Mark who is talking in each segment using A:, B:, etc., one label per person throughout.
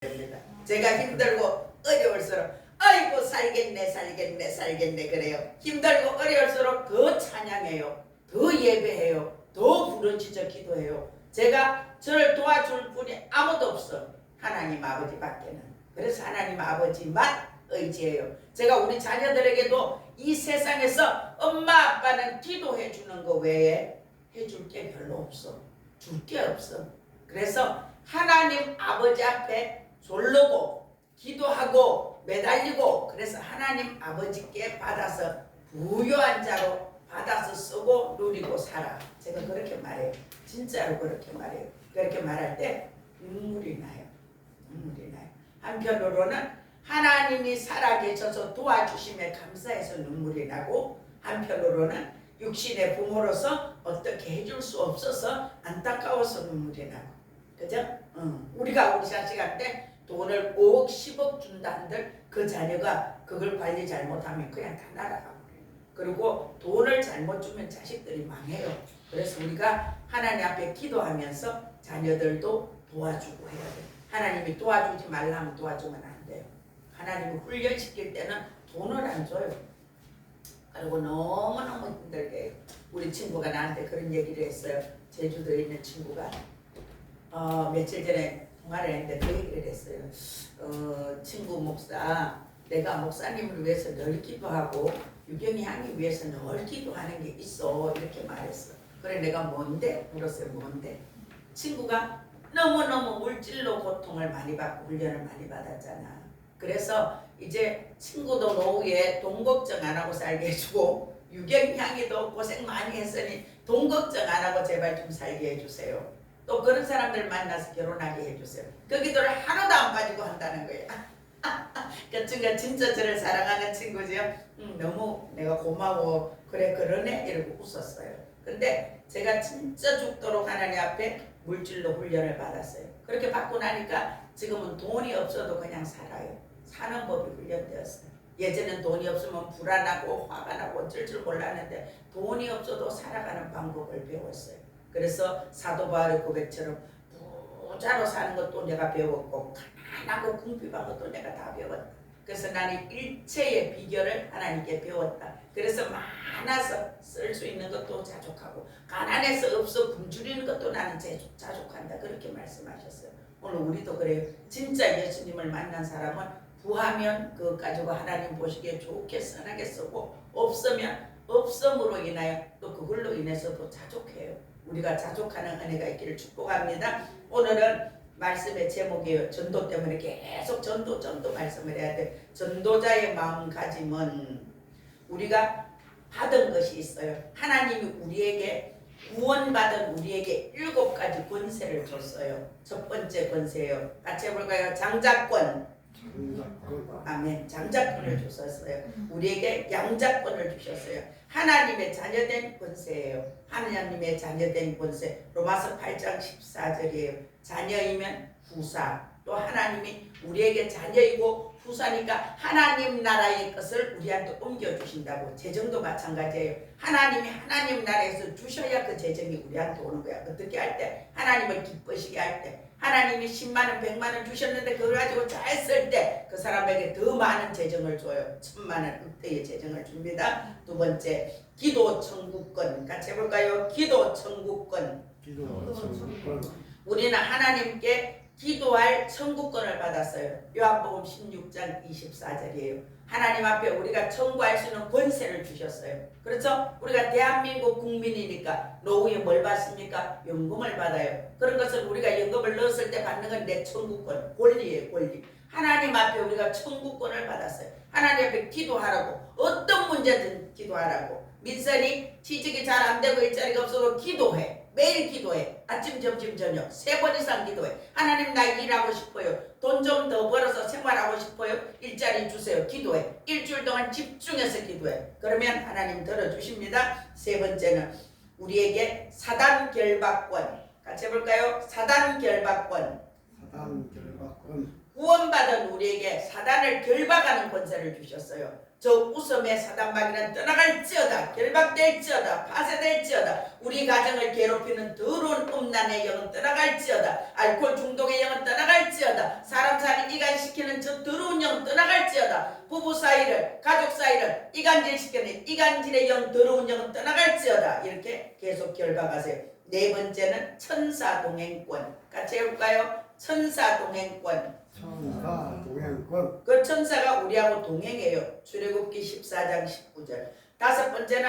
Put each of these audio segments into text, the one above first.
A: 됩니다. 제가 힘들고 어려울수록 아이고 살겠네 그래요. 힘들고 어려울수록 더 찬양해요. 더 예배해요. 더 부르짖어 기도해요. 제가 저를 도와줄 분이 아무도 없어. 하나님 아버지밖에는. 그래서 하나님 아버지만 의지해요. 제가 우리 자녀들에게도 이 세상에서 엄마 아빠는 기도해 주는 거 외에 해줄 게 별로 없어. 줄 게 없어. 그래서 하나님 아버지 앞에 졸르고 기도하고 매달리고, 그래서 하나님 아버지께 받아서 부유한 자로 받아서 쓰고 누리고 살아. 제가 그렇게 말해요. 진짜로 그렇게 말해요. 그렇게 말할 때 눈물이 나요. 눈물이 나요. 한편으로는 하나님이 살아계셔서 도와주심에 감사해서 눈물이 나고, 한편으로는 육신의 부모로서 어떻게 해줄 수 없어서 안타까워서 눈물이 나고. 그죠? 우리가 우리 자식한테 돈을 5억 10억 준다 한들 그 자녀가 그걸 관리 잘못하면 그냥 다 날아가고 그래요. 그리고 돈을 잘못 주면 자식들이 망해요. 그래서 우리가 하나님 앞에 기도하면서 자녀들도 도와주고 해야 돼요. 하나님이 도와주지 말라면 도와주면 안 돼요. 하나님이 훈련시킬 때는 돈을 안 줘요. 그리고 너무너무 힘들게 해요. 우리 친구가 나한테 그런 얘기를 했어요. 제주도에 있는 친구가 며칠 전에 통화를 했는데 그 얘기를 했어요. 친구 목사, 내가 목사님을 위해서 늘 기도하고 유경이 향이 위해서 늘 기도하는 게 있어, 이렇게 말했어. 그래 내가 뭔데? 물었어요. 뭔데? 친구가 너무너무 물질로 고통을 많이 받고 훈련을 많이 받았잖아. 그래서 이제 친구도 노후에 돈 걱정 안 하고 살게 해주고, 유경이 향이도 고생 많이 했으니 돈 걱정 안 하고 제발 좀 살게 해주세요. 또 그런 사람들 만나서 결혼하게 해주세요. 그 기도를 하나도 안 빠지고 한다는 거예요. 그 친구가 진짜 저를 사랑하는 친구지요. 너무 내가 고마워. 그래 그러네 이러고 웃었어요. 근데 제가 진짜 죽도록 하나님 앞에 물질로 훈련을 받았어요. 그렇게 받고 나니까 지금은 돈이 없어도 그냥 살아요. 사는 법이 훈련되었어요. 예전엔 돈이 없으면 불안하고 화가 나고 어쩔 줄 몰랐는데 돈이 없어도 살아가는 방법을 배웠어요. 그래서 사도 바울의 고백처럼 부자로 사는 것도 내가 배웠고 가난하고 궁핍한 것도 내가 다 배웠다. 그래서 나는 일체의 비결을 하나님께 배웠다. 그래서 많아서 쓸 수 있는 것도 자족하고 가난해서 없어 굶주리는 것도 나는 자족한다. 그렇게 말씀하셨어요. 오늘 우리도 그래요. 진짜 예수님을 만난 사람은 부하면 그것 가지고 하나님 보시기에 좋게 선하게 쓰고, 없으면 없음으로 인하여 또 그걸로 인해서도 자족해요. 우리가 자족하는 은혜가 있기를 축복합니다. 오늘은 말씀의 제목이에요. 전도 때문에 계속 전도 말씀을 해야 돼. 전도자의 마음가짐은 우리가 받은 것이 있어요. 하나님이 우리에게 구원받은 우리에게 7가지 권세를 줬어요. 첫 번째 권세예요. 같이 해볼까요? 장자권. 아멘. 장자권을 주셨어요. 우리에게 양자권을 주셨어요. 하나님의 자녀된 권세예요. 하나님의 자녀된 권세. 로마서 8장 14절이에요. 자녀이면 후사. 또 하나님이 우리에게 자녀이고 후사니까 하나님 나라의 것을 우리한테 옮겨주신다고. 재정도 마찬가지예요. 하나님이 하나님 나라에서 주셔야 그 재정이 우리한테 오는 거야. 어떻게 할 때? 하나님을 기쁘시게 할 때. 하나님이 10만원 100만원 주셨는데 그걸 가지고 잘 쓸 때 그 사람에게 더 많은 재정을 줘요. 1000만원 흑대의 재정을 줍니다. 두 번째, 기도 천국권. 같이 해볼까요? 기도 천국권. 우리는 하나님께 기도할 천국권을 받았어요. 요한복음 16장 24절이에요. 하나님 앞에 우리가 청구할 수 있는 권세를 주셨어요. 그렇죠? 우리가 대한민국 국민이니까 노후에 뭘 받습니까? 연금을 받아요. 그런 것을 우리가 연금을 넣었을 때 받는 건 내 천국권, 권리예요. 권리. 하나님 앞에 우리가 천국권을 받았어요. 하나님 앞에 기도하라고. 어떤 문제든 기도하라고. 민선이 취직이 잘 안 되고 일자리가 없어도 기도해. 매일 기도해. 아침 점심 저녁 3번 이상 기도해. 하나님 나 일하고 싶어요. 돈 좀 더 벌어서 생활하고 싶어요. 일자리 주세요. 기도해. 일주일 동안 집중해서 기도해. 그러면 하나님 들어주십니다. 세 번째는 우리에게 사단 결박권. 같이 해볼까요? 사단 결박권. 구원받은 우리에게 사단을 결박하는 권세를 주셨어요. 저 웃음의 사단마귀는 떠나갈지어다. 결박될지어다. 파쇄될지어다. 우리 가정을 괴롭히는 더러운 음란의 영은 떠나갈지어다. 알코올 중독의 영은 떠나갈지어다. 사람 살이 이간시키는 저 더러운 영은 떠나갈지어다. 부부 사이를 가족 사이를 이간질시키는 이간질의 영 더러운 영은 떠나갈지어다. 이렇게 계속 결박하세요. 네 번째는 천사동행권. 같이 해볼까요? 천사동행권.
B: 천사 동행권.
A: 그 천사가 우리하고 동행해요. 출애굽기 14장 19절. 다섯 번째는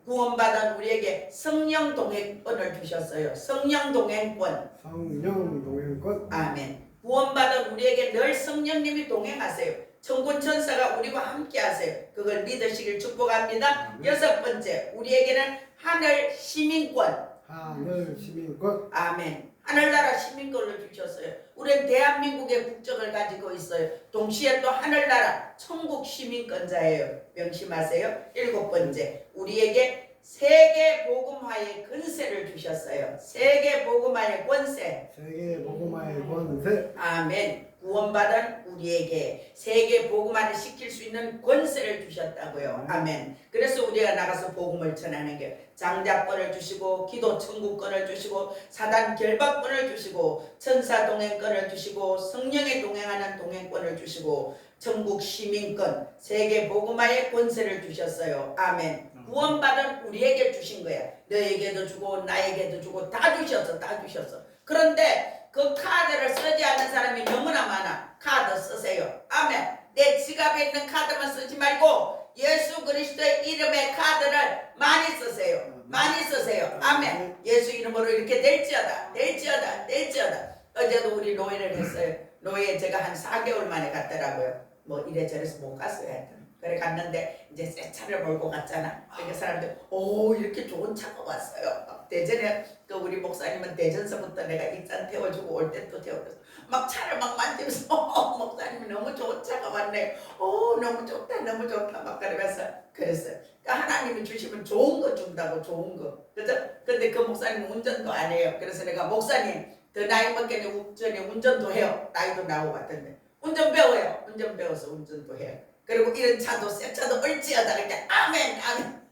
A: 구원받은 우리에게 성령 동행권을 주셨어요. 성령 동행권.
B: 성령 동행권.
A: 아멘. 구원받은 우리에게 늘 성령님이 동행하세요. 천군 천사가 우리와 함께 하세요. 그걸 믿으시길 축복합니다. 여섯 번째, 우리에게는 하늘 시민권.
B: 하늘 시민권.
A: 아멘. 하늘나라 시민권을 주셨어요. 우리는 대한민국의 국적을 가지고 있어요. 동시에 또 하늘나라 천국 시민권자예요. 명심하세요. 일곱 번째, 우리에게 세계 복음화의 권세를 주셨어요. 세계 복음화의 권세.
B: 세계 복음화의 권세.
A: 아멘. 구원받은 우리에게 세계 복음화를 시킬 수 있는 권세를 주셨다고요. 아멘. 그래서 우리가 나가서 복음을 전하는 게 장자권을 주시고 기도 천국권을 주시고 사단 결박권을 주시고 천사 동행권을 주시고 성령에 동행하는 동행권을 주시고 천국 시민권 세계 복음화의 권세를 주셨어요. 아멘. 구원받은 우리에게 주신 거야. 너에게도 주고 나에게도 주고 다 주셨어. 다 주셨어. 그런데 그 카드를 쓰지 않는 사람이 너무나 많아. 카드 쓰세요. 아멘. 내 지갑에 있는 카드만 쓰지 말고 예수 그리스도의 이름의 카드를 많이 쓰세요. 많이 쓰세요. 아멘. 예수 이름으로 이렇게 될지어다. 될지어다. 될지어다. 어제도 우리 노예를 했어요. 노예 제가 한 4개월 만에 갔더라고요. 뭐 이래저래서 못 갔어요. 하여튼. 그래 갔는데 이제 새 차를 몰고 갔잖아. 그러니까 사람들 오 이렇게 좋은 차가 왔어요. 대전에 그 우리 목사님은 대전서부터 내가 일산 태워주고 올 때 또 태워줘서 막 차를 막 만지면서 목사님이 너무 좋은 차가 왔네. 오 너무 좋다 너무 좋다 막 그러면서 그랬어요. 그러니까 하나님이 주시면 좋은 거 준다고 좋은 거. 그죠? 근데 그 목사님은 운전도 안 해요. 그래서 내가 목사님 더 나이 먹게 전에 운전도 해요. 나이도 나오고 왔던데 운전 배워요. 운전 배워서 운전도 해요. 그리고 이런 차도 새 차도 얼지어다 그러니까 아멘 아멘.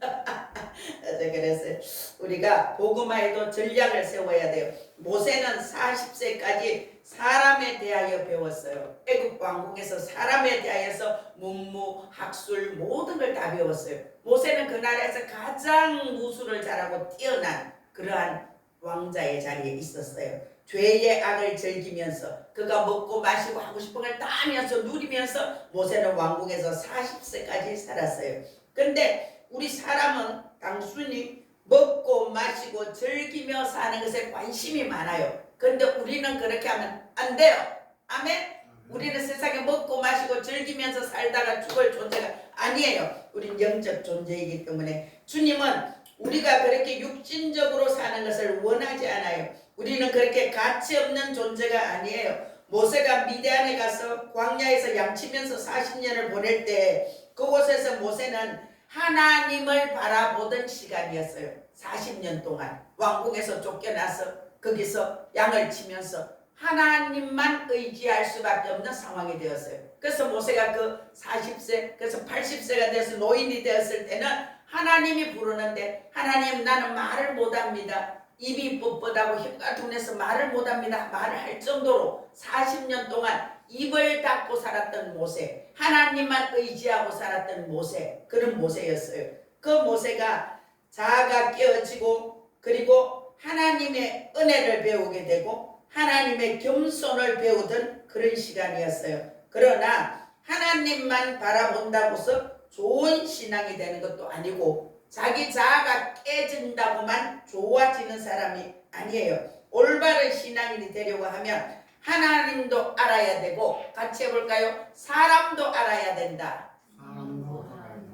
A: 그래서 우리가 복음화에도 전략을 세워야 돼요. 모세는 40세까지 사람에 대하여 배웠어요. 애굽 왕궁에서 사람에 대하여서 문무, 학술 모든 걸 다 배웠어요. 모세는 그 나라에서 가장 무술을 잘하고 뛰어난 그러한 왕자의 자리에 있었어요. 죄의 악을 즐기면서 그가 먹고 마시고 하고 싶은 걸 다 하면서 누리면서 모세는 왕궁에서 40세까지 살았어요. 근데 우리 사람은 단순히 먹고 마시고 즐기며 사는 것에 관심이 많아요. 근데 우리는 그렇게 하면 안 돼요. 아멘. 우리는 세상에 먹고 마시고 즐기면서 살다가 죽을 존재가 아니에요. 우린 영적 존재이기 때문에 주님은 우리가 그렇게 육신적으로 사는 것을 원하지 않아요. 우리는 그렇게 가치 없는 존재가 아니에요. 모세가 미디안에 가서 광야에서 양치면서 40년을 보낼 때 그곳에서 모세는 하나님을 바라보던 시간이었어요. 40년 동안 왕궁에서 쫓겨나서 거기서 양을 치면서 하나님만 의지할 수밖에 없는 상황이 되었어요. 그래서 모세가 그 40세 그래서 80세가 돼서 노인이 되었을 때는 하나님이 부르는데 하나님 나는 말을 못합니다. 입이 뻣뻣하고 힘과 둔해서 말을 못합니다. 말을 할 정도로 40년 동안 입을 닫고 살았던 모세, 하나님만 의지하고 살았던 모세, 그런 모세였어요. 그 모세가 자아가 깨어지고 그리고 하나님의 은혜를 배우게 되고 하나님의 겸손을 배우던 그런 시간이었어요. 그러나 하나님만 바라본다고 해서 좋은 신앙이 되는 것도 아니고 자기 자아가 깨진다고만 좋아지는 사람이 아니에요. 올바른 신앙인이 되려고 하면 하나님도 알아야 되고 같이 해볼까요? 사람도 알아야 된다.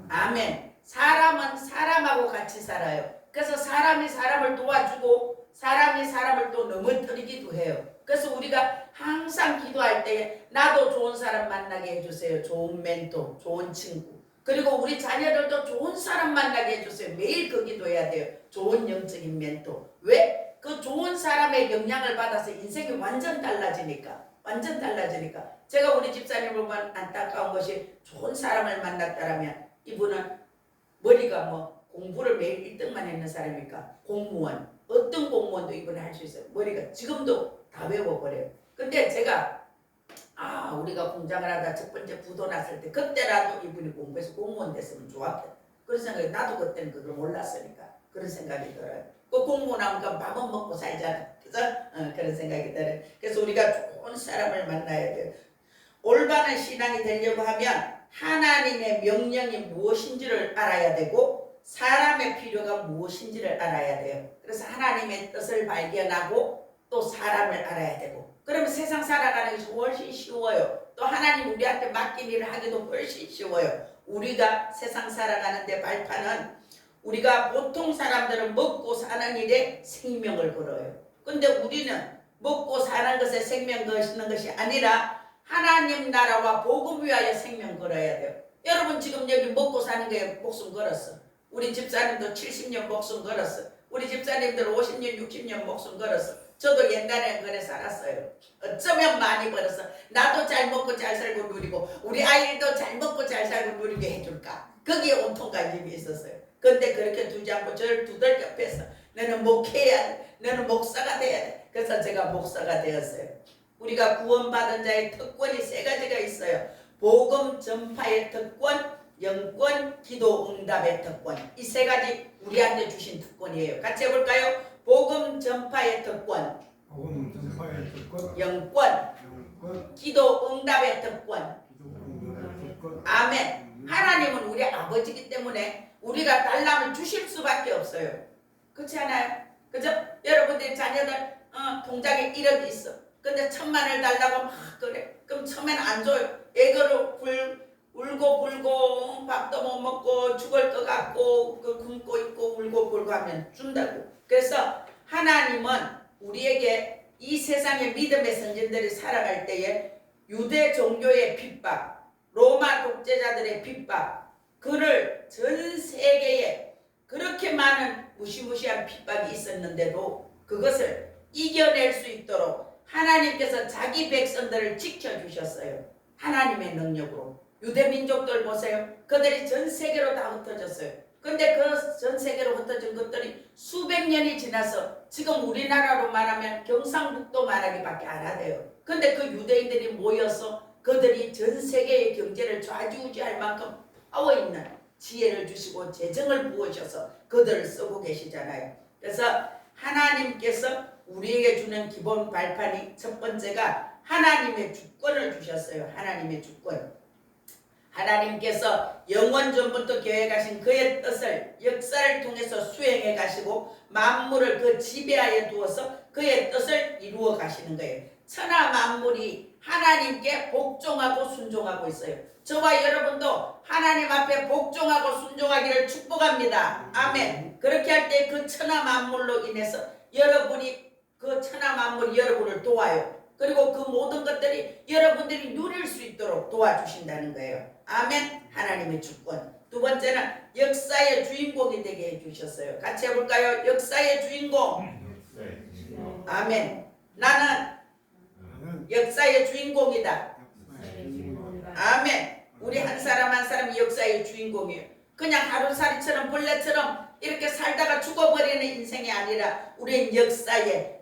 A: 아멘. 사람은 사람하고 같이 살아요. 그래서 사람이 사람을 도와주고 사람이 사람을 또 넘어뜨리기도 해요. 그래서 우리가 항상 기도할 때 나도 좋은 사람 만나게 해주세요. 좋은 멘토, 좋은 친구. 그리고 우리 자녀들도 좋은 사람 만나게 해주세요. 매일 그 기도해야 돼요. 좋은 영적인 멘토. 왜? 그 좋은 사람의 영향을 받아서 인생이 완전 달라지니까. 완전 달라지니까. 제가 우리 집사님을 보면 안타까운 것이 좋은 사람을 만났다라면 이분은 머리가 뭐 공부를 매일 1등만 했는 사람이니까 공무원 어떤 공무원도 이분은 할 수 있어요. 머리가 지금도 다 외워버려요. 근데 제가 우리가 공장을 하다 첫 번째 부도 났을 때 그때라도 이분이 공부해서 공무원 됐으면 좋았겠다. 그런 생각이 나도 그때는 그걸 몰랐으니까 그런 생각이 들어요. 그 공무원 하니까 밥은 먹고 살잖아. 그래서 그런 생각이 들어요. 그래서 우리가 좋은 사람을 만나야 돼요. 올바른 신앙이 되려고 하면 하나님의 명령이 무엇인지를 알아야 되고 사람의 필요가 무엇인지를 알아야 돼요. 그래서 하나님의 뜻을 발견하고 또 사람을 알아야 되고 그러면 세상 살아가는 것이 훨씬 쉬워요. 또 하나님 우리한테 맡긴 일을 하기도 훨씬 쉬워요. 우리가 세상 살아가는데 발판은 우리가 보통 사람들은 먹고 사는 일에 생명을 걸어요. 근데 우리는 먹고 사는 것에 생명 거시는 것이 아니라 하나님 나라와 복음 위하여 생명 걸어야 돼요. 여러분 지금 여기 먹고 사는 거에 목숨 걸었어. 우리 집사님도 70년 목숨 걸었어. 우리 집사님들 50년 60년 목숨 걸었어. 저도 옛날에 그래 살았어요. 어쩌면 많이 벌었어. 나도 잘 먹고 잘 살고 누리고 우리 아이들도 잘 먹고 잘 살고 누리게 해줄까. 거기에 온통 관심이 있었어요. 근데 그렇게 두지 않고 저를 두들겨 패서 너는 목회해야 돼. 너는 목사가 돼야 돼. 그래서 제가 목사가 되었어요. 우리가 구원받은 자의 특권이 3가지가 있어요. 복음 전파의 특권, 영권, 기도 응답의 특권. 이 3가지 우리한테 주신 특권이에요. 같이 해볼까요? 복음 전파의 특권,
B: 복음 전파의 특권,
A: 영권, 기도 응답의 특권. 아멘. 하나님은 우리 아버지이기 때문에 우리가 달라면 주실 수밖에 없어요. 그렇지 않아요? 그죠? 여러분들의 자녀들 통장에 1억이 있어. 근데 1,000만을 달라고 막 그래. 그럼 처음에는 안 줘요. 애거를 울고 불고 밥도 못 먹고 죽을 것 같고 굶고 있고 울고 불고 하면 준다고. 그래서 하나님은 우리에게 이 세상의 믿음의 선진들이 살아갈 때에 유대 종교의 핍박, 로마 독재자들의 핍박, 그를 전 세계에 그렇게 많은 무시무시한 핍박이 있었는데도 그것을 이겨낼 수 있도록 하나님께서 자기 백성들을 지켜주셨어요. 하나님의 능력으로. 유대민족들 보세요. 그들이 전 세계로 다 흩어졌어요. 근데 그 전 세계로 흩어진 것들이 수백 년이 지나서 지금 우리나라로 말하면 경상북도 말하기밖에 안 하대요. 근데 그 유대인들이 모여서 그들이 전 세계의 경제를 좌지우지할 만큼 파워 있는 지혜를 주시고 재정을 부으셔서 그들을 쓰고 계시잖아요. 그래서 하나님께서 우리에게 주는 기본 발판이 첫 번째가 하나님의 주권을 주셨어요. 하나님의 주권. 하나님께서 영원 전부터 계획하신 그의 뜻을 역사를 통해서 수행해 가시고 만물을 그 지배하에 두어서 그의 뜻을 이루어 가시는 거예요. 천하 만물이 하나님께 복종하고 순종하고 있어요. 저와 여러분도 하나님 앞에 복종하고 순종하기를 축복합니다. 아멘. 그렇게 할 때 그 천하 만물로 인해서 여러분이 그 천하 만물이 여러분을 도와요. 그리고 그 모든 것들이 여러분들이 누릴 수 있도록 도와주신다는 거예요. 아멘. 하나님의 주권. 두 번째는 역사의 주인공이 되게 해주셨어요. 같이 해볼까요? 역사의 주인공. 아멘. 나는 역사의 주인공이다. 아멘. 우리 한 사람 한 사람이 역사의 주인공이에요. 그냥 하루살이처럼 벌레처럼 이렇게 살다가 죽어버리는 인생이 아니라 우리는 역사의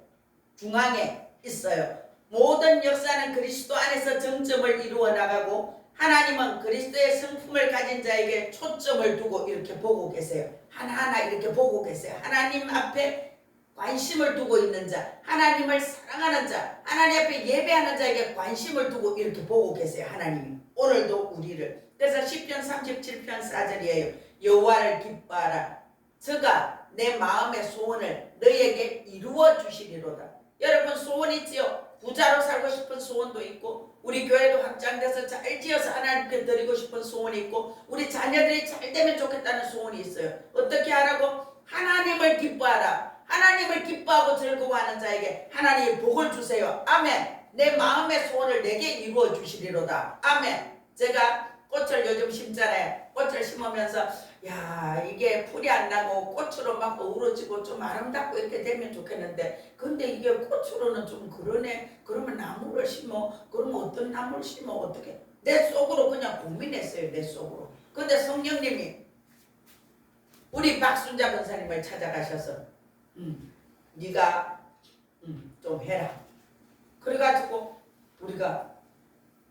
A: 중앙에 있어요. 모든 역사는 그리스도 안에서 정점을 이루어 나가고 하나님은 그리스도의 성품을 가진 자에게 초점을 두고 이렇게 보고 계세요. 하나하나 이렇게 보고 계세요. 하나님 앞에 관심을 두고 있는 자, 하나님을 사랑하는 자, 하나님 앞에 예배하는 자에게 관심을 두고 이렇게 보고 계세요. 하나님이 오늘도 우리를. 그래서 시편 37편 4절이에요. 여호와를 기뻐하라. 저가 내 마음의 소원을 너에게 이루어 주시리로다. 여러분 소원 있지요? 부자로 살고 싶은 소원도 있고 우리 교회도 확장돼서 잘 지어서 하나님께 드리고 싶은 소원이 있고 우리 자녀들이 잘 되면 좋겠다는 소원이 있어요. 어떻게 하라고? 하나님을 기뻐하라. 하나님을 기뻐하고 즐거워하는 자에게 하나님의 복을 주세요. 아멘. 내 마음의 소원을 내게 이루어 주시리로다. 아멘. 제가 꽃을 요즘 심잖아요. 꽃을 심으면서 야 이게 풀이 안 나고 꽃으로 막 어우러지고 좀 아름답고 이렇게 되면 좋겠는데 근데 이게 꽃으로는 좀 그러네. 그러면 나무를 심어. 그러면 어떤 나무를 심어? 어떻게? 내 속으로 그냥 고민했어요. 내 속으로. 근데 성령님이 우리 박순자 권사님을 찾아가셔서 네가 좀 해라. 그래가지고 우리가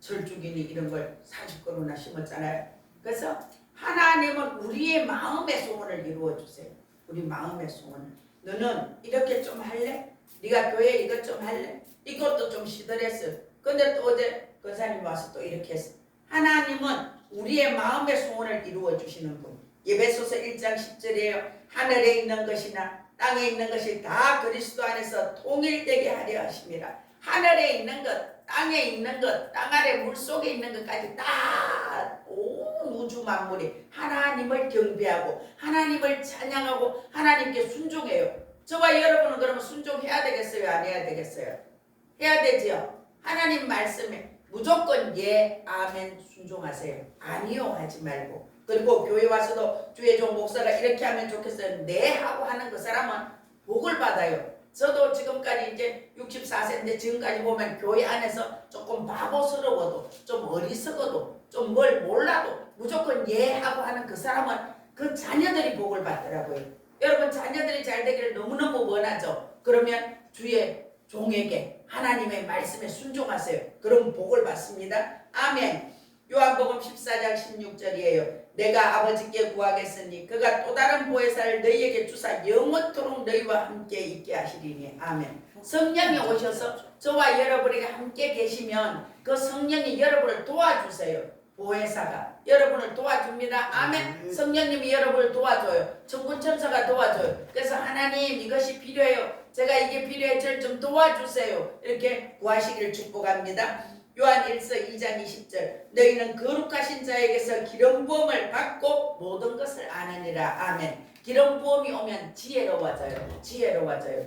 A: 절주기니 이런 걸 40그루나 심었잖아요. 그래서 하나님은 우리의 마음의 소원을 이루어 주세요. 우리 마음의 소원. 너는 이렇게 좀 할래? 네가 교회 이것 좀 할래? 이것도 좀 시들했어. 근데 또 어제 권사님 와서 또 이렇게 했어. 하나님은 우리의 마음의 소원을 이루어 주시는 분. 에베소서 1장 10절이에요. 하늘에 있는 것이나 땅에 있는 것이 다 그리스도 안에서 통일되게 하려 하심이라. 하늘에 있는 것, 땅에 있는 것, 땅 아래 물속에 있는 것까지 다 온 우주 만물이 하나님을 경배하고 하나님을 찬양하고 하나님께 순종해요. 저와 여러분은 그러면 순종해야 되겠어요? 안 해야 되겠어요? 해야 되지요. 하나님 말씀에 무조건 예, 아멘 순종하세요. 아니요 하지 말고. 그리고 교회 와서도 주의 종 목사가 이렇게 하면 좋겠어요. 네 하고 하는 그 사람은 복을 받아요. 저도 지금까지 이제 64세인데 지금까지 보면 교회 안에서 조금 바보스러워도 좀 어리석어도 좀 뭘 몰라도 무조건 예 하고 하는 그 사람은 그 자녀들이 복을 받더라고요. 여러분 자녀들이 잘 되기를 너무너무 원하죠. 그러면 주의 종에게 하나님의 말씀에 순종하세요. 그럼 복을 받습니다. 아멘. 요한복음 14장 16절이에요. 내가 아버지께 구하겠으니 그가 또 다른 보혜사를 너희에게 주사 영원토록 너희와 함께 있게 하시리니. 아멘. 성령이 오셔서 저와 여러분에게 함께 계시면 그 성령이 여러분을 도와주세요. 보혜사가 여러분을 도와줍니다. 아멘. 성령님이 여러분을 도와줘요. 천군천사가 도와줘요. 그래서 하나님 이것이 필요해요. 제가 이게 필요해. 저를 좀 도와주세요. 이렇게 구하시기를 축복합니다. 요한 1서 2장 20절 너희는 거룩하신 자에게서 기름 부음을 받고 모든 것을 아느니라. 아멘. 기름 부음이 오면 지혜로워져요. 지혜로워져요.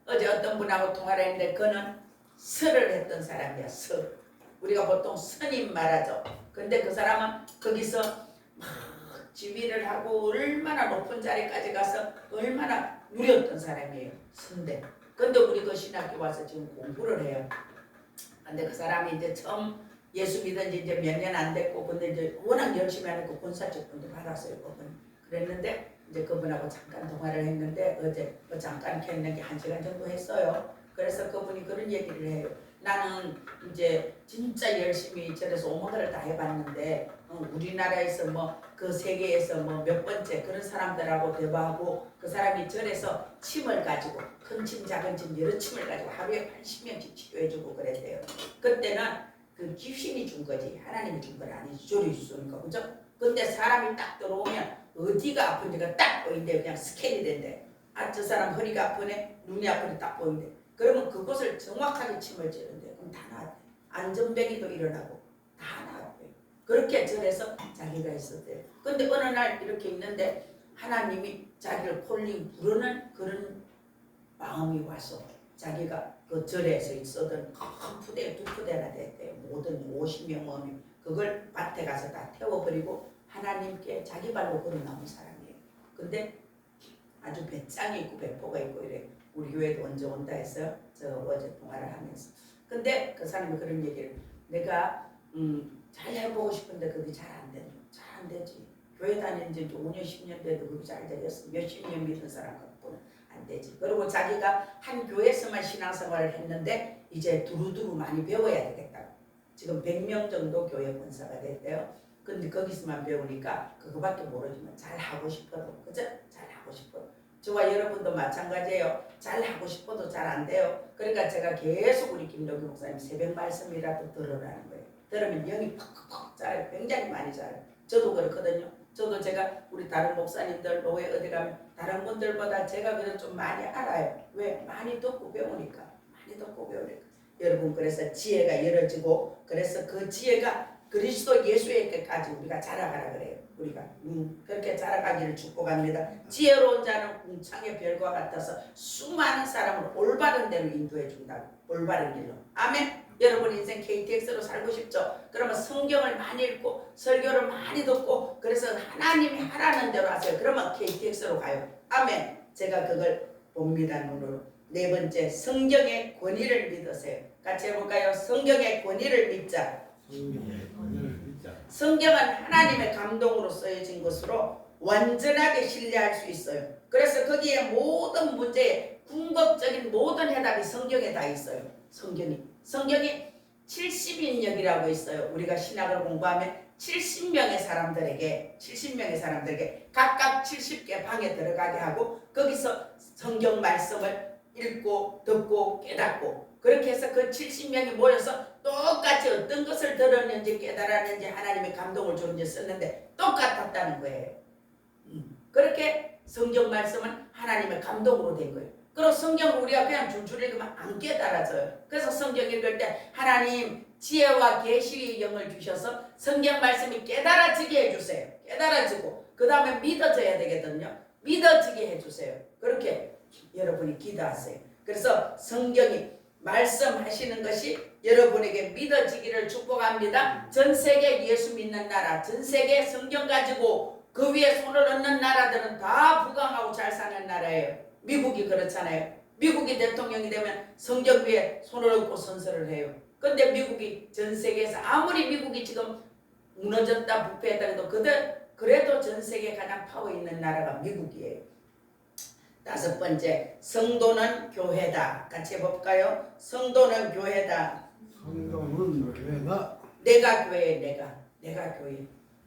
A: 어제 어떤 분하고 통화를 했는데 그는 설을 했던 사람이야. 설. 우리가 보통 스님 말하죠. 근데 그 사람은 거기서 막 지휘를 하고 얼마나 높은 자리까지 가서 얼마나 누렸던 사람이에요. 선대. 근데 우리 그 신학교 와서 지금 공부를 해요. 근데 그 사람이 이제 처음 예수 믿은 지 이제 몇 년 안 됐고, 근데 이제 워낙 열심히 하니까 군사직분도 받았어요, 그분. 그랬는데 이제 그분하고 잠깐 통화를 했는데 어제 뭐 잠깐 했는 게 1시간 정도 했어요. 그래서 그분이 그런 얘기를 해요. 나는 이제 진짜 열심히 절에서 오모가를 다 해봤는데 우리나라에서 뭐 그 세계에서 뭐 몇 번째 그런 사람들하고 대화하고 그 사람이 절에서 침을 가지고 큰 침 작은 침 여러 침을 가지고 하루에 80명씩 치료해주고 그랬대요. 그때는 그 귀신이 준 거지 하나님이 준 건 아니지. 조리 주니까 그죠? 근데 사람이 딱 들어오면 어디가 아픈지가 딱 보인대. 그냥 스캔이 된대. 아, 저 사람 허리가 아프네, 눈이 아프네 딱 보인대. 그러면 그곳을 정확하게 침을 찌른대. 그럼 다 나았대. 안전뱅이도 일어나고 다 나았대. 그렇게 절에서 자기가 있었대요. 근데 어느 날 이렇게 있는데 하나님이 자기를 콜링 부르는 그런 마음이 와서 자기가 그 절에서 있었던 큰 푸대, 2푸대나 됐대요. 모든 50명 모임이 그걸 밭에 가서 다 태워버리고 하나님께 자기 발로 걸어 나온 사람이에요. 근데 아주 배짱이 있고 배포가 있고 이래. 우리 교회도 언제 온다 했어요. 저 어제 통화를 하면서. 근데 그 사람이 그런 얘기를 내가 잘 해보고 싶은데 그게 잘 안 된다. 잘 안 되지. 교회 다닌 지 5년 10년 돼도 그게 잘 되겠어. 몇십 년 믿은 사람 갖고는 안 되지. 그리고 자기가 한 교회에서만 신앙생활을 했는데 이제 두루두루 많이 배워야 되겠다고. 지금 100명 정도 교회 권사가 됐대요. 근데 거기서만 배우니까 그거밖에 모르지만 잘 하고 싶어도 그죠? 잘 하고 싶어도. 저와 여러분도 마찬가지예요. 잘 하고 싶어도 잘 안 돼요. 그러니까 제가 계속 우리 김덕규 목사님 새벽 말씀이라도 들으라는 거예요. 들으면 영이 팍팍팍 자라요. 굉장히 많이 자라요. 저도 그렇거든요. 저도 제가 우리 다른 목사님들 노예 어디 가면 다른 분들보다 제가 그래도 좀 많이 알아요. 왜? 많이 듣고 배우니까. 많이 듣고 배우니까. 여러분 그래서 지혜가 열어지고 그래서 그 지혜가 그리스도 예수에게까지 우리가 자라가라 그래요. 우리가 그렇게 자라가기를 축복합니다. 지혜로운 자는 궁창의 별과 같아서 수많은 사람을 올바른 대로 인도해 준다고. 올바른 길로. 아멘. 여러분 인생 KTX로 살고 싶죠? 그러면 성경을 많이 읽고 설교를 많이 듣고 그래서 하나님이 하라는 대로 하세요. 그러면 KTX로 가요. 아멘. 제가 그걸 봅니다. 눈으로. 네 번째, 성경의 권위를 믿으세요. 같이 해볼까요? 성경의 권위를 믿자. 성경은 하나님의 감동으로 쓰여진 것으로 완전하게 신뢰할 수 있어요. 그래서 거기에 모든 문제에 궁극적인 모든 해답이 성경에 다 있어요. 성경이 70인역이라고 있어요. 우리가 신학을 공부하면 70명의 사람들에게 각각 70개 방에 들어가게 하고 거기서 성경 말씀을 읽고 듣고 깨닫고 그렇게 해서 그 70명이 모여서 똑같이 어떤 것을 들었는지 깨달았는지 하나님의 감동을 주는지 썼는데 똑같았다는 거예요. 그렇게 성경 말씀은 하나님의 감동으로 된 거예요. 그리고 성경을 우리가 그냥 줄줄 읽으면 안 깨달아져요. 그래서 성경 읽을 때 하나님 지혜와 계시의 영을 주셔서 성경 말씀이 깨달아지게 해주세요. 깨달아지고 그 다음에 믿어져야 되거든요. 믿어지게 해주세요. 그렇게 여러분이 기도하세요. 그래서 성경이 말씀하시는 것이 여러분에게 믿어지기를 축복합니다. 전 세계 예수 믿는 나라, 전 세계 성경 가지고 그 위에 손을 얹는 나라들은 다 부강하고 잘 사는 나라예요. 미국이 그렇잖아요. 미국이 대통령이 되면 성경 위에 손을 얹고 선서를 해요. 근데 미국이 전 세계에서 아무리 미국이 지금 무너졌다 부패했다 해도 그래도 전 세계에 가장 파워 있는 나라가 미국이에요. 다섯 번째, 성도는 교회다. 같이 해볼까요? 성도는 교회다.
B: 성도는 교회다.
A: 내가 교회, 내가 교회.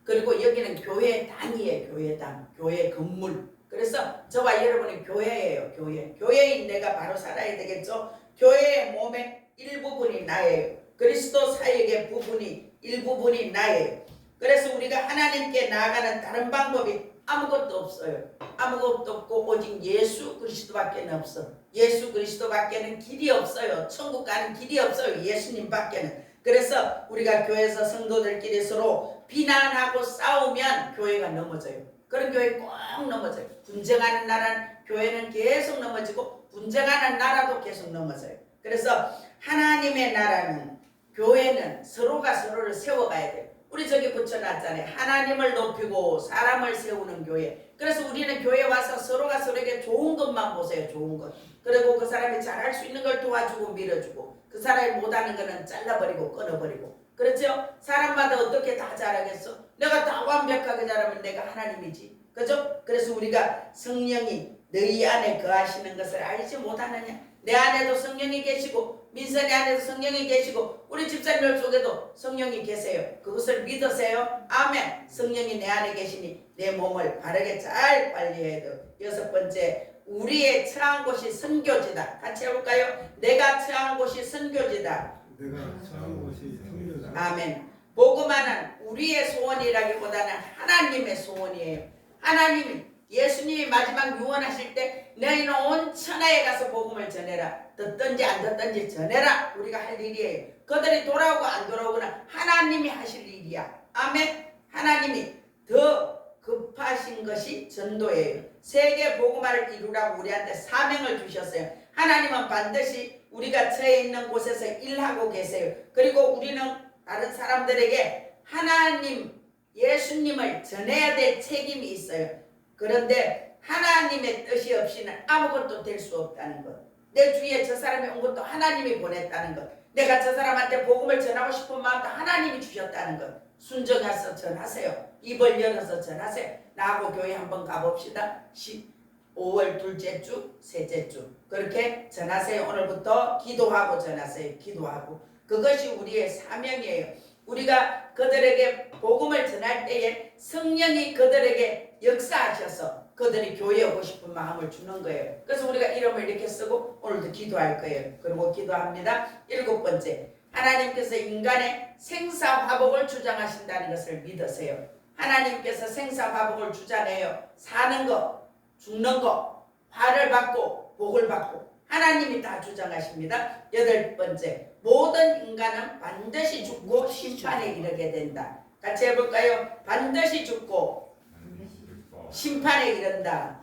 A: 그리고 여기는 교회당이에요. 교회당, 교회 건물. 그래서 저와 여러분은 교회예요. 교회인 내가 바로 살아야 되겠죠. 교회의 몸의 일부분이 나예요. 그리스도 사역의 일부분이 나예요. 그래서 우리가 하나님께 나아가는 다른 방법이 아무것도 없어요. 아무것도 없고 오직 예수 그리스도밖에 없어. 예수 그리스도밖에는 길이 없어요. 천국 가는 길이 없어요. 예수님밖에는. 그래서 우리가 교회에서 성도들끼리 서로 비난하고 싸우면 교회가 넘어져요. 그런 교회 꼭 넘어져요. 분쟁하는 나라는 교회는 계속 넘어지고 분쟁하는 나라도 계속 넘어져요. 그래서 하나님의 나라는 교회는 서로가 서로를 세워가야 돼요. 우리 저기 붙여놨잖아요. 하나님을 높이고 사람을 세우는 교회. 그래서 우리는 교회에 와서 서로가 서로에게 좋은 것만 보세요. 좋은 것. 그리고 그 사람이 잘할 수 있는 걸 도와주고 밀어주고 그 사람이 못하는 거는 잘라버리고 끊어버리고. 그렇죠? 사람마다 어떻게 다 잘하겠어? 내가 다 완벽하게 잘하면 내가 하나님이지. 그죠? 그래서 우리가 성령이 너희 안에 거하시는 것을 알지 못하느냐? 내 안에도 성령이 계시고 민선이 안에도 성령이 계시고 우리 집사님 속에도 성령이 계세요. 그것을 믿으세요. 아멘. 성령이 내 안에 계시니 내 몸을 바르게 잘 관리해야 돼요. 여섯 번째, 우리의 처한 곳이 선교지다. 같이 해볼까요? 내가 처한 곳이 선교지다.
B: 내가 처한 곳이 성교다.
A: 아멘. 복음화는 우리의 소원이라기보다는 하나님의 소원이에요. 하나님이 예수님이 마지막 유언하실 때 너희는 온 천하에 가서 복음을 전해라. 듣든지 안 듣든지 전해라. 우리가 할 일이에요. 그들이 돌아오고 안 돌아오고는 하나님이 하실 일이야. 아멘. 하나님이 더 급하신 것이 전도예요. 세계 복음화를 이루라고 우리한테 사명을 주셨어요. 하나님은 반드시 우리가 처해 있는 곳에서 일하고 계세요. 그리고 우리는 다른 사람들에게 하나님, 예수님을 전해야 될 책임이 있어요. 그런데 하나님의 뜻이 없이는 아무것도 될 수 없다는 것. 내 주위에 저 사람이 온 것도 하나님이 보냈다는 것. 내가 저 사람한테 복음을 전하고 싶은 마음도 하나님이 주셨다는 것. 순종해서 전하세요. 입을 열어서 전하세요. 나하고 교회 한번 가봅시다. 5월 둘째 주, 셋째 주. 그렇게 전하세요. 오늘부터 기도하고 전하세요. 기도하고. 그것이 우리의 사명이에요. 우리가 그들에게 복음을 전할 때에 성령이 그들에게 역사하셔서 그들이 교회에 오고 싶은 마음을 주는 거예요. 그래서 우리가 이름을 이렇게 쓰고 오늘도 기도할 거예요. 그리고 기도합니다. 일곱 번째, 하나님께서 인간의 생사화복을 주장하신다는 것을 믿으세요. 하나님께서 생사화복을 주장해요. 사는 거, 죽는 거, 화를 받고 복을 받고 하나님이 다 주장하십니다. 여덟 번째, 모든 인간은 반드시 죽고 심판에 이르게 된다. 같이 해볼까요? 반드시 죽고 심판에 이른다.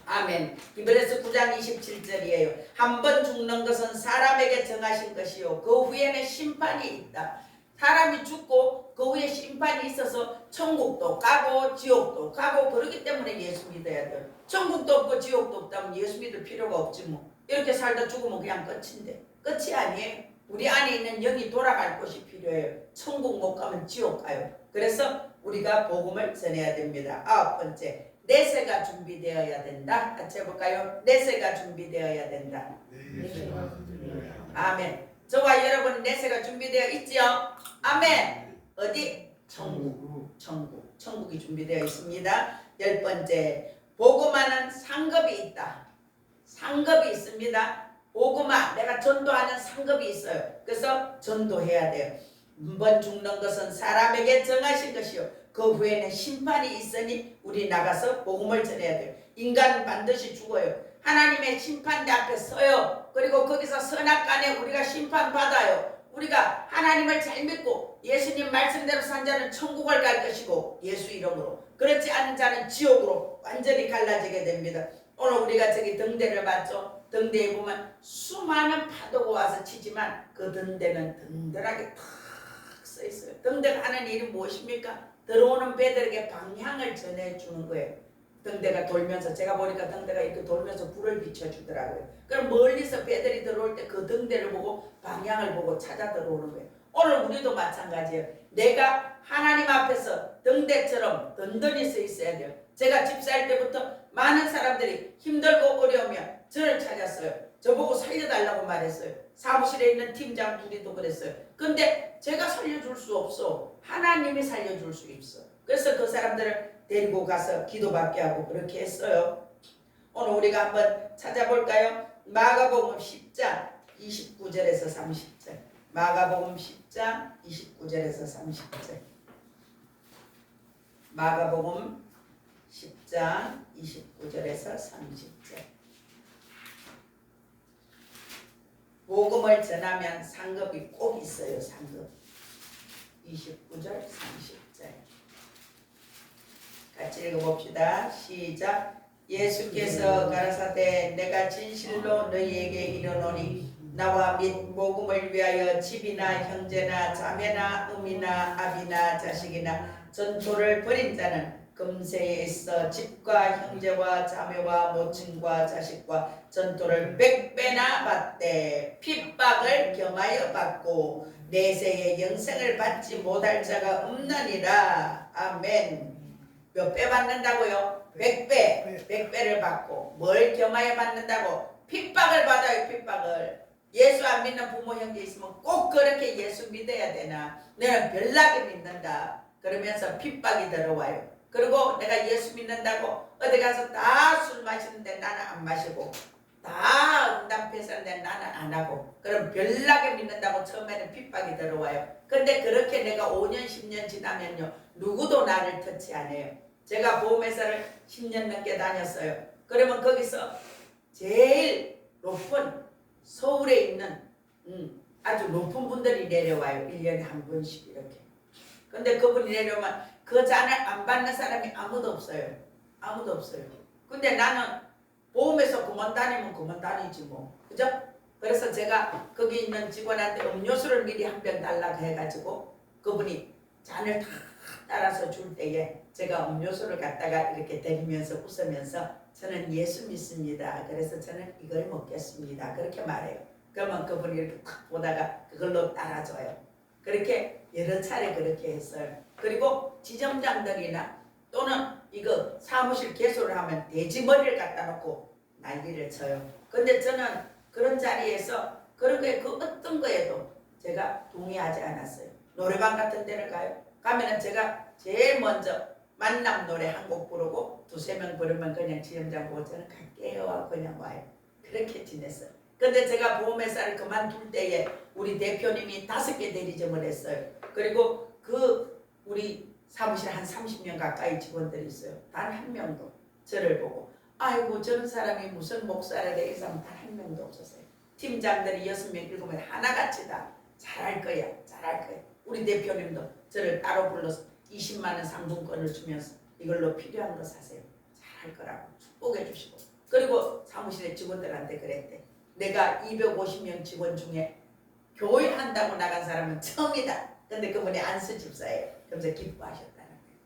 A: 아멘. 히브리서 9장 27절이에요. 한 번 죽는 것은 사람에게 정하신 것이요 그 후에는 심판이 있다. 사람이 죽고 그 후에 심판이 있어서 천국도 가고 지옥도 가고 그러기 때문에 예수 믿어야 돼요. 천국도 없고 지옥도 없다면 예수 믿을 필요가 없지 뭐. 이렇게 살다 죽으면 그냥 끝인데. 끝이 아니에요. 우리 안에 있는 영이 돌아갈 곳이 필요해요. 천국 못 가면 지옥 가요. 그래서 우리가 복음을 전해야 됩니다. 9번째, 내세가 준비되어야 된다. 같이 해볼까요? 내세가 준비되어야 된다. 아멘. 저와 여러분 내세가 준비되어 있지요? 아멘. 어디? 천국이 준비되어 있습니다. 10번째, 복음하는 상급이 있다. 상급이 있습니다. 복음화, 내가 전도하는 상급이 있어요. 그래서 전도해야 돼요. 한번 죽는 것은 사람에게 정하신 것이요 그 후에는 심판이 있으니 우리 나가서 복음을 전해야 돼요. 인간은 반드시 죽어요. 하나님의 심판대 앞에 서요. 그리고 거기서 선악간에 우리가 심판받아요. 우리가 하나님을 잘 믿고 예수님 말씀대로 산 자는 천국을 갈 것이고 예수 이름으로, 그렇지 않은 자는 지옥으로 완전히 갈라지게 됩니다. 오늘 우리가 저기 등대를 봤죠. 등대에 보면 수많은 파도가 와서 치지만 그 등대는 든든하게 탁 써 있어요. 등대가 하는 일이 무엇입니까? 들어오는 배들에게 방향을 전해주는 거예요. 등대가 돌면서, 제가 보니까 등대가 이렇게 돌면서 불을 비춰주더라고요. 그럼 멀리서 배들이 들어올 때 그 등대를 보고 방향을 보고 찾아 들어오는 거예요. 오늘 우리도 마찬가지예요. 내가 하나님 앞에서 등대처럼 든든히 서 있어야 돼요. 제가 집사할 때부터 많은 사람들이 힘들고 어려우면 저를 찾았어요. 저보고 살려달라고 말했어요. 사무실에 있는 팀장 둘이도 그랬어요. 근데 제가 살려줄 수 없어. 하나님이 살려줄 수 있어. 그래서 그 사람들을 데리고 가서 기도받게 하고 그렇게 했어요. 오늘 우리가 한번 찾아볼까요? 마가복음 10장 29절에서 30절. 마가복음 10장 29절에서 30절. 마가복음 10장 29절에서 30절. 복음을 전하면 상급이 꼭 있어요. 상급. 29절 30절. 같이 읽어봅시다. 시작. 예수께서 가라사대 내가 진실로 너희에게 이르노니 나와 및 복음을 위하여 집이나 형제나 자매나 어미나 아비나 자식이나 전토를 벌인 자는 금세에 있어 집과 형제와 자매와 모친과 자식과 전토를 100배나 받되 핍박을 겸하여 받고 내세의 영생을 받지 못할 자가 없느니라. 아멘. 몇 배 받는다고요? 100배. 100배를 받고 뭘 겸하여 받는다고? 핍박을 받아요. 핍박을. 예수 안 믿는 부모 형제 있으면 꼭 그렇게 예수 믿어야 되나? 내가 별나게 믿는다. 그러면서 핍박이 들어와요. 그리고 내가 예수 믿는다고 어디 가서 다 술 마시는데 나는 안 마시고 다 응답해서는데 나는 안 하고, 그럼 별나게 믿는다고 처음에는 핍박이 들어와요. 근데 그렇게 내가 5년 10년 지나면요 누구도 나를 터치 안 해요. 제가 보험회사를 10년 넘게 다녔어요. 그러면 거기서 제일 높은 서울에 있는 아주 높은 분들이 내려와요. 1년에 한 번씩 이렇게. 근데 그분이 내려오면 그 잔을 안 받는 사람이 아무도 없어요. 아무도 없어요. 근데 나는 보험에서 그만 다니면 그만 다니지 뭐. 그죠? 그래서 제가 거기 있는 직원한테 음료수를 미리 한 병 달라고 해가지고 그분이 잔을 다 따라서 줄 때에 제가 음료수를 갖다가 이렇게 드리면서 웃으면서 저는 예수 믿습니다. 그래서 저는 이걸 먹겠습니다. 그렇게 말해요. 그러면 그분이 이렇게 탁 보다가 그걸로 따라줘요. 그렇게 여러 차례 그렇게 했어요. 그리고 지점장들이나 또는 이거 사무실 개소를 하면 돼지머리를 갖다 놓고 난리를 쳐요. 근데 저는 그런 자리에서 그런 거에 그 어떤 거에도 제가 동의하지 않았어요. 노래방 같은 데를 가요. 가면은 제가 제일 먼저 만남 노래 한 곡 부르고 두세 명 부르면 그냥 지점장 보고 저는 갈게요 하고 그냥 와요. 그렇게 지냈어요. 근데 제가 보험회사를 그만둘 때에 우리 대표님이 5개 대리점을 했어요. 그리고 그 우리 사무실 한 30명 가까이 직원들이 있어요. 단 한 명도 저를 보고 아이고 저런 사람이 무슨 목사를 내 이상 단 한 명도 없었어요. 팀장들이 6명 7명 하나같이 다 잘할 거야 잘할 거야. 우리 대표님도 저를 따로 불러서 20만 원 상품권을 주면서 이걸로 필요한 거 사세요. 잘할 거라고 축복해 주시고, 그리고 사무실의 직원들한테 그랬대. 내가 250명 직원 중에 교회 한다고 나간 사람은 처음이다. 근데 그분이 안수 집사예요. 그래서 기뻐하셨다는 거예요.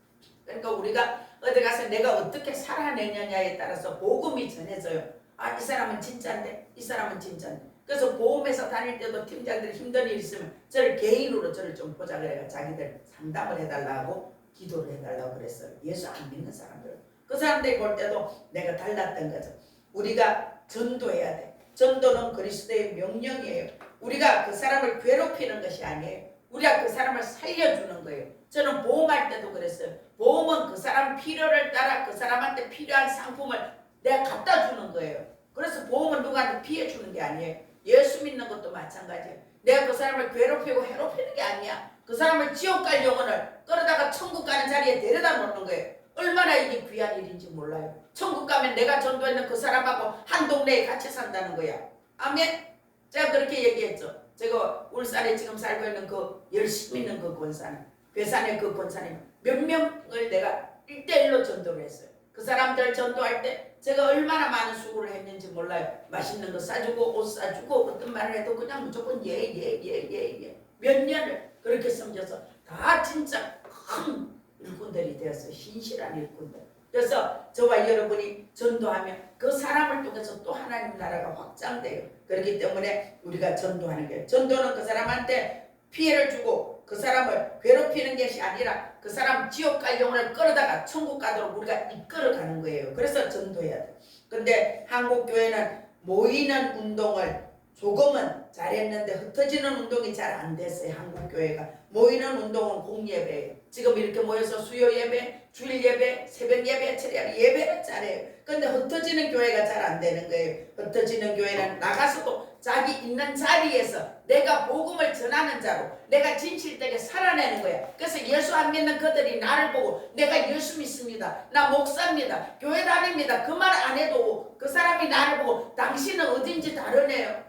A: 그러니까 우리가 어디 가서 내가 어떻게 살아내느냐에 따라서 복음이 전해져요. 아, 이 사람은 진짜인데 이 사람은 진짜인데. 그래서 보험회사 다닐 때도 팀장들이 힘든 일 있으면 저를 개인으로 저를 좀 보자 그래가 자기들 상담을 해달라고 기도를 해달라고 그랬어요. 예수 안 믿는 사람들. 그 사람들이 볼 때도 내가 달랐던 거죠. 우리가 전도해야 돼. 전도는 그리스도의 명령이에요. 우리가 그 사람을 괴롭히는 것이 아니에요. 우리가 그 사람을 살려주는 거예요. 저는 보험할 때도 그랬어요. 보험은 그 사람 필요를 따라 그 사람한테 필요한 상품을 내가 갖다 주는 거예요. 그래서 보험은 누구한테 피해 주는 게 아니에요. 예수 믿는 것도 마찬가지예요. 내가 그 사람을 괴롭히고 해롭히는 게 아니야. 그 사람을 지옥 갈 영혼을 끌어다가 천국 가는 자리에 데려다 놓는 거예요. 얼마나 이게 귀한 일인지 몰라요. 천국 가면 내가 전도했는 그 사람하고 한 동네에 같이 산다는 거야. 아멘. 제가 그렇게 얘기했죠. 제가 울산에 지금 살고 있는 그 열심히 있는 그 권사님, 괴산의 그 권사님 몇 명을 내가 1대1로 전도를 했어요. 그 사람들 전도할 때 제가 얼마나 많은 수고를 했는지 몰라요. 맛있는 거 싸주고 옷 싸주고 어떤 말을 해도 그냥 무조건 예. 몇 년을 그렇게 섬겨서 다 진짜 큰 일꾼들이 되었어요. 신실한 일꾼들. 그래서 저와 여러분이 전도하면 그 사람을 통해서 또 하나님 나라가 확장돼요. 그렇기 때문에 우리가 전도하는 거예요. 전도는 그 사람한테 피해를 주고 그 사람을 괴롭히는 것이 아니라 그 사람 지옥 갈 영혼을 끌어다가 천국 가도록 우리가 이끌어가는 거예요. 그래서 전도해야 돼요. 근데 한국교회는 모이는 운동을 조금은 잘했는데 흩어지는 운동이 잘 안 됐어요. 한국교회가. 모이는 운동은 공예배예요. 지금 이렇게 모여서 수요 예배, 주일 예배, 새벽 예배, 철야 예배는 잘해요. 근데 흩어지는 교회가 잘 안 되는 거예요. 흩어지는 교회는 나가서도 자기 있는 자리에서 내가 복음을 전하는 자로 내가 진실되게 살아내는 거야. 그래서 예수 안 믿는 그들이 나를 보고 내가 예수 믿습니다. 나 목사입니다. 교회 다닙니다. 그 말 안 해도 그 사람이 나를 보고 당신은 어딘지 다르네요.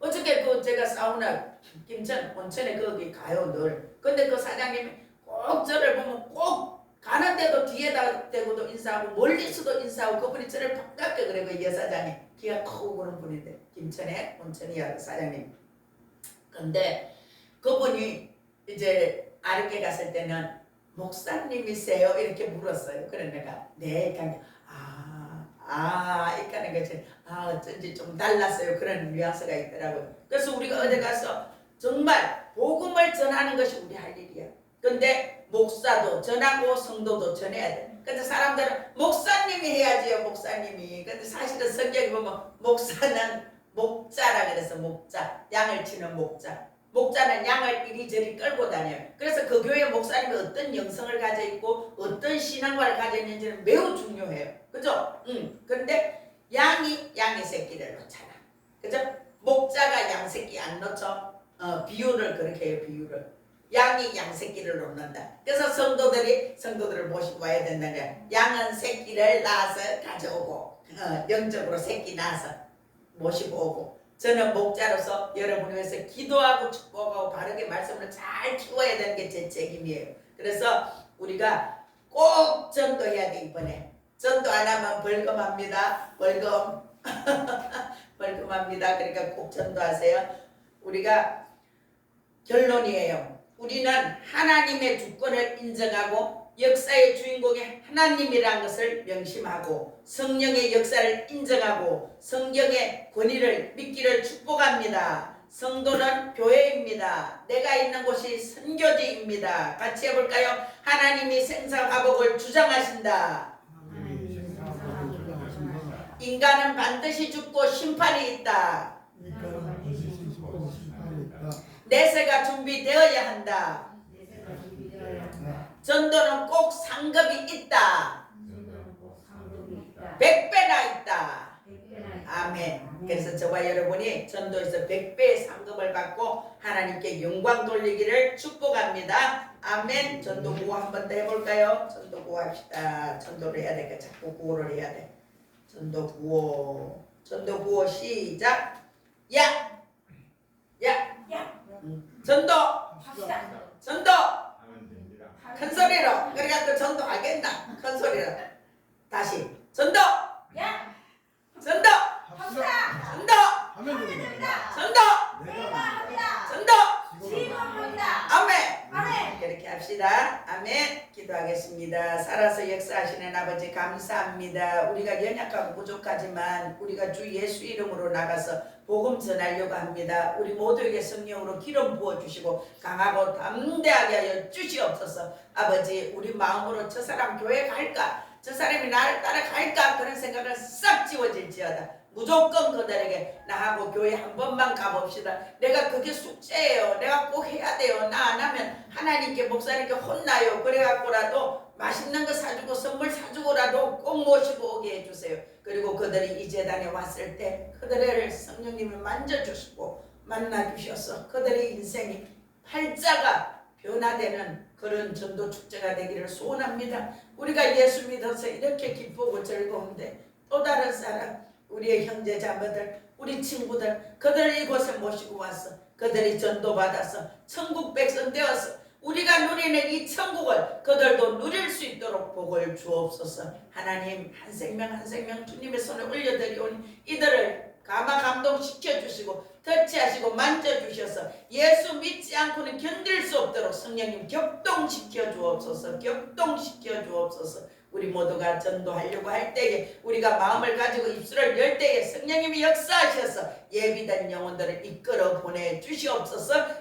A: 어저께 그 제가 사우나 김천 온천에 거기 가요 늘. 근데 그 사장님이 꼭 저를 보면 꼭 가는데도 뒤에다 대고도 인사하고 멀리서도 인사하고 그분이 저를 반갑게 그래. 그 여사장님 키가 크고 그런 분인데 김천에 온천이야 그 사장님. 근데 그분이 이제 아르게 갔을 때는 목사님이세요? 이렇게 물었어요. 그래 내가 네. 그러니까 이까는 것이 어쩐지 좀 달랐어요. 그런 뉘앙스가 있더라고요. 그래서 우리가 어디 가서 정말 복음을 전하는 것이 우리 할 일이야. 근데 목사도 전하고 성도도 전해야 돼. 근데 사람들은 목사님이 해야지요. 목사님이. 근데 사실은 성경에 보면 목사는 목자라 그래서 목자. 양을 치는 목자. 목자는 양을 이리저리 끌고 다녀요. 그래서 그 교회 목사님이 어떤 영성을 가져 있고 어떤 신앙관을 가져 있는지는 매우 중요해요. 그죠? 근데 양이 새끼를 놓잖아. 그죠? 목자가 양 새끼 안 놓죠? 비유를 그렇게 해요. 비유를. 양이 양 새끼를 놓는다. 그래서 성도들을 모시고 와야 된다는 거야. 양은 새끼를 낳아서 가져오고 영적으로 새끼 낳아서 모시고 오고 저는 목자로서 여러분을 위해서 기도하고 축복하고 바르게 말씀을 잘 키워야 되는 게 제 책임이에요. 그래서 우리가 꼭 전도해야 돼. 이번에 전도 안 하면 벌금합니다. 벌금 벌금합니다. 그러니까 꼭 전도하세요. 우리가 결론이에요. 우리는 하나님의 주권을 인정하고 역사의 주인공이 하나님이라는 것을 명심하고 성령의 역사를 인정하고 성경의 권위를 믿기를 축복합니다. 성도는 교회입니다. 내가 있는 곳이 선교지입니다. 같이 해볼까요? 하나님이 생사화복을 주장하신다. 인간은 반드시 죽고 심판이 있다. 내세가 준비되어야 한다. 전도는 꼭 상급이 있다. 100배나 있다. 아멘. 그래서 저와 여러분이 전도에서 100배의 상급을 받고 하나님께 영광 돌리기를 축복합니다. 아멘. 전도 구호 한 번 더 해볼까요? 전도 구호 합시다. 전도를 해야 되니까 자꾸 구호를 해야 돼. 전도 구호. 전도 구호 시작. 야. 전도. 전도. 큰 소리로. 그러니까 또 전도 하겠나? 큰 소리로. 다시. 전도. 전도. 전도. 전도. 전도. 아멘. 그렇게 합시다. 합시다. 아멘. 기도하겠습니다. 살아서 역사하시는 아버지 감사합니다. 우리가 연약하고 부족하지만 우리가 주 예수 이름으로 나가서 복음 전하려고 합니다. 우리 모두에게 성령으로 기름 부어주시고 강하고 담대하게 하여 주시옵소서. 아버지 우리 마음으로 저 사람 교회 갈까? 저 사람이 나를 따라갈까? 그런 생각을 싹 지워질지어다. 무조건 그들에게 나하고 교회 한 번만 가봅시다. 내가 그게 숙제예요. 내가 꼭 해야 돼요. 나 안 하면 하나님께 목사님께 혼나요. 그래갖고라도 맛있는 거 사주고 선물 사주고라도 꼭 모시고 오게 해주세요. 그리고 그들이 이 재단에 왔을 때 그들을 성령님을 만져주시고 만나주셔서 그들의 인생이 팔자가 변화되는 그런 전도 축제가 되기를 소원합니다. 우리가 예수 믿어서 이렇게 기쁘고 즐거운데 또 다른 사람 우리의 형제 자매들 우리 친구들 그들을 이곳에 모시고 왔어. 그들이 전도받아서 천국 백성 되어서 우리가 누리는 이 천국을 그들도 누릴 수 있도록 복을 주옵소서. 하나님 한 생명 한 생명 주님의 손에 올려드리오니 이들을 감화 감동시켜 주시고 터치하시고 만져주셔서 예수 믿지 않고는 견딜 수 없도록 성령님 격동시켜 주옵소서. 격동시켜 주옵소서. 우리 모두가 전도하려고 할 때에 우리가 마음을 가지고 입술을 열 때에 성령님이 역사하셔서 예비된 영혼들을 이끌어 보내주시옵소서.